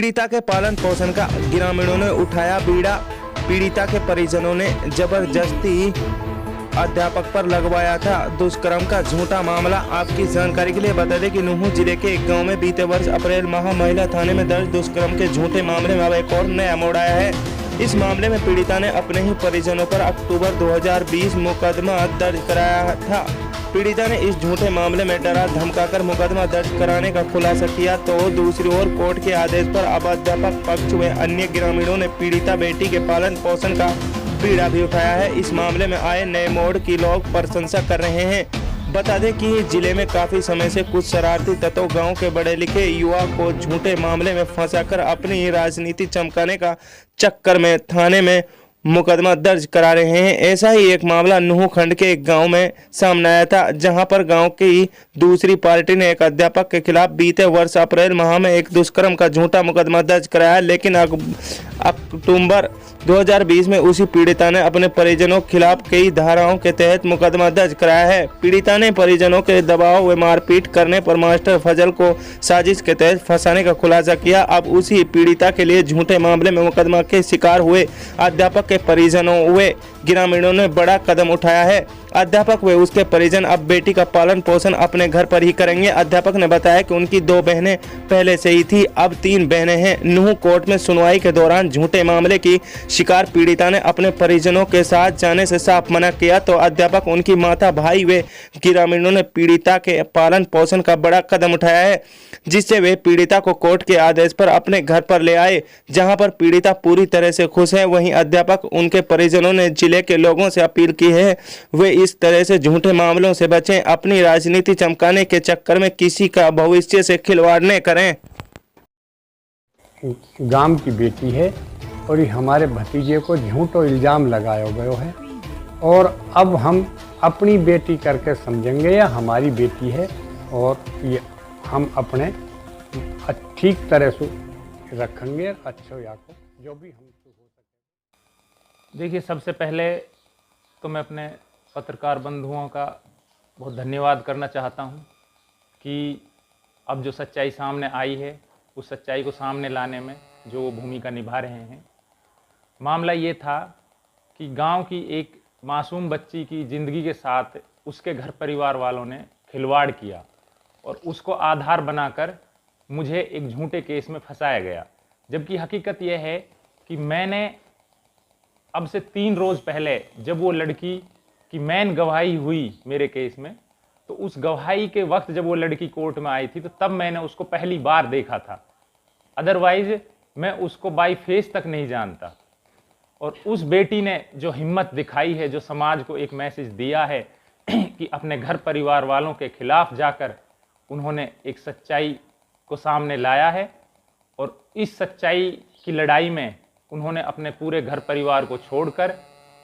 पीड़िता के पालन पोषण का ग्रामीणों ने उठाया बीड़ा। पीड़िता के परिजनों ने जबरदस्ती अध्यापक पर लगवाया था दुष्कर्म का झूठा मामला। आपकी जानकारी के लिए बता दें कि नूंह जिले के एक गांव में बीते वर्ष अप्रैल माह महिला थाने में दर्ज दुष्कर्म के झूठे मामले में अब एक और नया मोड़ आया है। इस मामले में पीड़िता ने अपने ही परिजनों पर अक्टूबर 2020 मुकदमा दर्ज कराया था। पीड़िता ने इस झूठे मामले में डरा धमकाकर मुकदमा दर्ज कराने का खुलासा किया, तो दूसरी ओर कोर्ट के आदेश पर अब अध्यापक पक्ष व अन्य ग्रामीणों ने पीड़िता बेटी के पालन पोषण का बीड़ा भी उठाया है। इस मामले में आए नए मोड़ की लोग प्रशंसा कर रहे हैं। बता दें कि जिले में काफी समय से कुछ शरारती तत्व गांव के बड़े लिखे युवा को झूठे मामले में फंसाकर अपनी राजनीति चमकाने का चक्कर में थाने में मुकदमा दर्ज करा रहे हैं। ऐसा ही एक मामला नूंह खंड के एक गांव में सामने आया था, जहां पर गांव की दूसरी पार्टी ने एक अध्यापक के खिलाफ बीते वर्ष अप्रैल माह में एक दुष्कर्म का झूठा मुकदमा दर्ज कराया। लेकिन अक्टूबर 2020 में उसी पीड़िता ने अपने परिजनों के खिलाफ कई धाराओं के तहत मुकदमा दर्ज कराया है। पीड़िता ने परिजनों के दबाव व मारपीट करने पर मास्टर फजल को साजिश के तहत फंसाने का खुलासा किया। अब उसी पीड़िता के लिए झूठे मामले में मुकदमा के शिकार हुए अध्यापक के परिजनों व ग्रामीणों ने बड़ा कदम उठाया है। अध्यापक व उसके परिजन अब बेटी का पालन पोषण अपने घर पर ही करेंगे। अध्यापक ने बताया कि उनकी 2 बहनें पहले से ही थी, अब 3 बहनें हैं। नूंह कोर्ट में सुनवाई के दौरान झूठे मामले की शिकार पीड़िता ने अपने परिजनों के साथ जाने से साफ मना किया, तो अध्यापक, उनकी माता, भाई व ग्रामीणों ने पीड़िता के पालन पोषण का बड़ा कदम उठाया है, जिससे वे पीड़िता को कोर्ट के आदेश पर अपने घर पर ले आए, जहां पर पीड़िता पूरी तरह से खुश है। वहीं अध्यापक, उनके परिजनों ने जिले के लोगों से अपील की है वे इस तरह से झूठे मामलों से बचें, अपनी राजनीति चमकाने के चक्कर में किसी का भविष्य से खिलवाड़ न करें। गांव की बेटी है और ये हमारे भतीजे को झूठो इल्ज़ाम लगाया गया है, और अब हम अपनी बेटी करके समझेंगे या हमारी बेटी है, और ये हम अपने ठीक तरह से रखेंगे अच्छो या को जो भी हम हो सके। देखिए, सबसे पहले तो मैं अपने पत्रकार बंधुओं का बहुत धन्यवाद करना चाहता हूं कि अब जो सच्चाई सामने आई है उस सच्चाई को सामने लाने में जो वो भूमिका निभा रहे हैं। मामला ये था कि गांव की एक मासूम बच्ची की ज़िंदगी के साथ उसके घर परिवार वालों ने खिलवाड़ किया और उसको आधार बनाकर मुझे एक झूठे केस में फंसाया गया। जबकि हकीकत यह है कि मैंने अब से 3 रोज़ पहले, जब वो लड़की की मेन गवाही हुई मेरे केस में, तो उस गवाही के वक्त जब वो लड़की कोर्ट में आई थी, तो तब मैंने उसको पहली बार देखा था। अदरवाइज मैं उसको बाई फेस तक नहीं जानता। और उस बेटी ने जो हिम्मत दिखाई है, जो समाज को एक मैसेज दिया है कि अपने घर परिवार वालों के खिलाफ जाकर उन्होंने एक सच्चाई को सामने लाया है, और इस सच्चाई की लड़ाई में उन्होंने अपने पूरे घर परिवार को छोड़कर,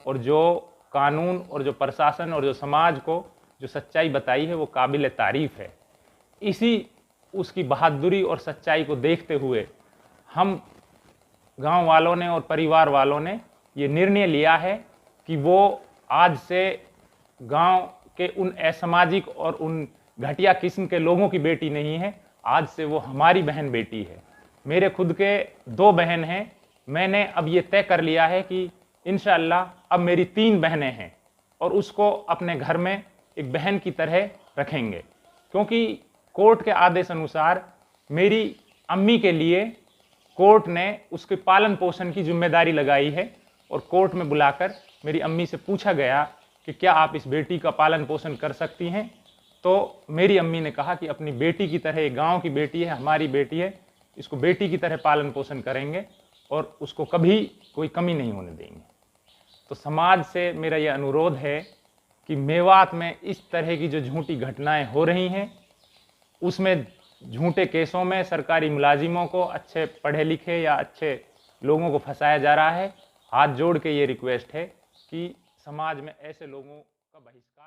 और जो कानून और जो प्रशासन और जो समाज को जो सच्चाई बताई है वो काबिल तारीफ़ है। इसी उसकी बहादुरी और सच्चाई को देखते हुए हम गांव वालों ने और परिवार वालों ने ये निर्णय लिया है कि वो आज से गांव के उन असामाजिक और उन घटिया किस्म के लोगों की बेटी नहीं है, आज से वो हमारी बहन बेटी है। मेरे खुद के 2 बहन हैं। मैंने अब ये तय कर लिया है कि इंशाअल्लाह अब मेरी 3 बहनें हैं और उसको अपने घर में एक बहन की तरह रखेंगे, क्योंकि कोर्ट के आदेश अनुसार मेरी अम्मी के लिए कोर्ट ने उसके पालन पोषण की जिम्मेदारी लगाई है। और कोर्ट में बुलाकर मेरी अम्मी से पूछा गया कि क्या आप इस बेटी का पालन पोषण कर सकती हैं, तो मेरी अम्मी ने कहा कि अपनी बेटी की तरह, गांव की बेटी है, हमारी बेटी है, इसको बेटी की तरह पालन पोषण करेंगे और उसको कभी कोई कमी नहीं होने देंगे। तो समाज से मेरा यह अनुरोध है कि मेवात में इस तरह की जो झूठी घटनाएं हो रही हैं, उसमें झूठे केसों में सरकारी मुलाजिमों को, अच्छे पढ़े लिखे या अच्छे लोगों को फंसाया जा रहा है। हाथ जोड़ के ये रिक्वेस्ट है कि समाज में ऐसे लोगों का बहिष्कार